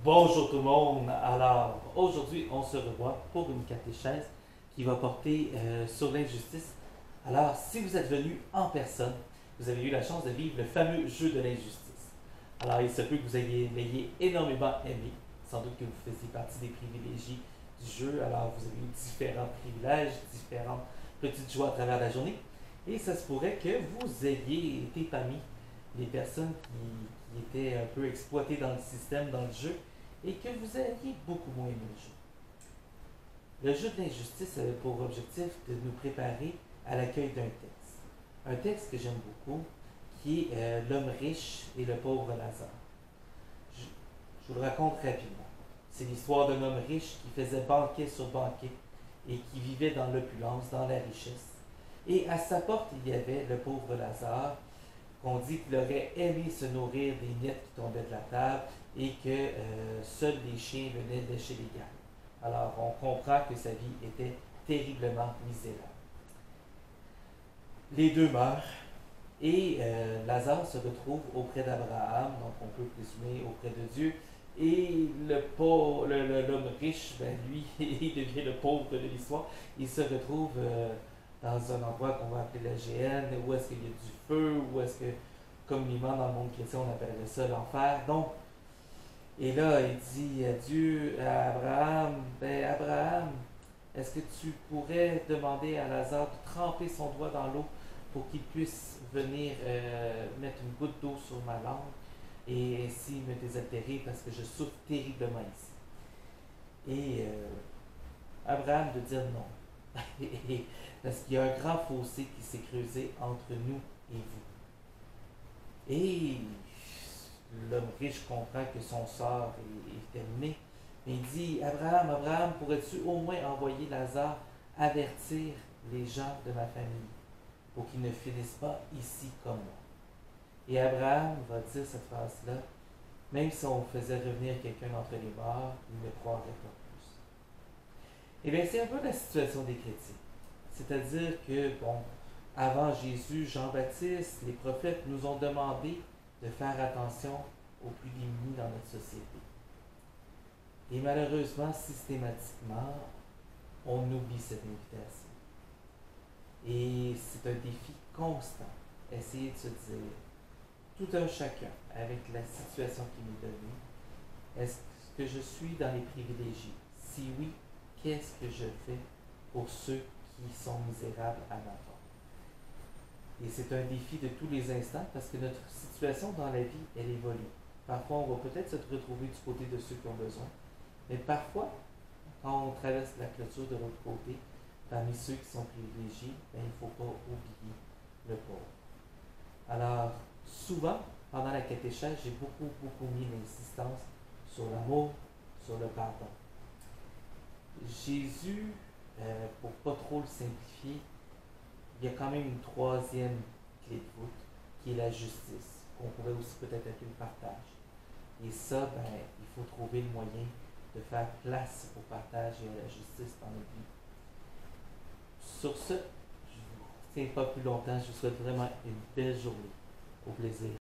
Bonjour tout le monde. Alors, aujourd'hui, on se revoit pour une catéchèse qui va porter sur l'injustice. Alors, si vous êtes venu en personne, vous avez eu la chance de vivre le fameux jeu de l'injustice. Alors, il se peut que vous l'ayez énormément aimé. Sans doute que vous faisiez partie des privilégiés du jeu. Alors, vous avez eu différents privilèges, différentes petites joies à travers la journée. Et ça se pourrait que vous ayez été parmi les personnes qui étaient un peu exploitées dans le système, dans le jeu, et que vous ayez beaucoup moins aimé le jeu. Le jeu de l'injustice avait pour objectif de nous préparer à l'accueil d'un texte. Un texte que j'aime beaucoup, qui est L'homme riche et le pauvre Lazare. Je vous le raconte rapidement. C'est l'histoire d'un homme riche qui faisait banquet sur banquet et qui vivait dans l'opulence, dans la richesse. Et à sa porte, il y avait le pauvre Lazare, qu'on dit qu'il aurait aimé se nourrir des miettes qui tombaient de la table et que seuls les chiens venaient lécher les gales. Alors, on comprend que sa vie était terriblement misérable. Les deux meurent et Lazare se retrouve auprès d'Abraham, donc on peut présumer auprès de Dieu. Et l'homme riche, ben lui, il devient le pauvre de l'histoire. Il se retrouve dans un endroit qu'on va appeler la Géhenne, où est-ce qu'il y a du feu, où est-ce que, communément dans le monde chrétien, on appellerait ça l'enfer. Donc, et là, il dit à Dieu, à Abraham, ben Abraham, est-ce que tu pourrais demander à Lazare de tremper son doigt dans l'eau pour qu'il puisse venir mettre une goutte d'eau sur ma langue et ainsi me désaltérer parce que je souffre terriblement ici. Et Abraham de dire non. Parce qu'il y a un grand fossé qui s'est creusé entre nous et vous. Et l'homme riche comprend que son sort est terminé. Mais il dit, Abraham, pourrais-tu au moins envoyer Lazare avertir les gens de ma famille pour qu'ils ne finissent pas ici comme moi? Et Abraham va dire cette phrase-là, même si on faisait revenir quelqu'un d'entre les morts, il ne croirait pas plus. Et bien, c'est un peu la situation des chrétiens. C'est-à-dire que, bon, avant Jésus, Jean-Baptiste, les prophètes nous ont demandé de faire attention aux plus démunis dans notre société. Et malheureusement, systématiquement, on oublie cette invitation. Et c'est un défi constant. Essayer de se dire, tout un chacun, avec la situation qui m'est donnée, est-ce que je suis dans les privilégiés? Si oui, qu'est-ce que je fais pour ceux qui sont misérables à ma porte? Et c'est un défi de tous les instants parce que notre situation dans la vie, elle évolue. Parfois, on va peut-être se retrouver du côté de ceux qui ont besoin, mais parfois, quand on traverse la clôture de l'autre côté, parmi ceux qui sont privilégiés, ben, il ne faut pas oublier le pauvre. Alors, souvent, pendant la catéchèse, j'ai beaucoup mis l'insistance sur l'amour, sur le pardon. Jésus, pour ne pas trop le simplifier, il y a quand même une troisième clé de voûte, qui est la justice, qu'on pourrait aussi peut-être appeler le partage. Et ça, ben, il faut trouver le moyen de faire place au partage et à la justice dans notre vie. Sur ce, je ne vous retiens pas plus longtemps, je vous souhaite vraiment une belle journée. Au plaisir.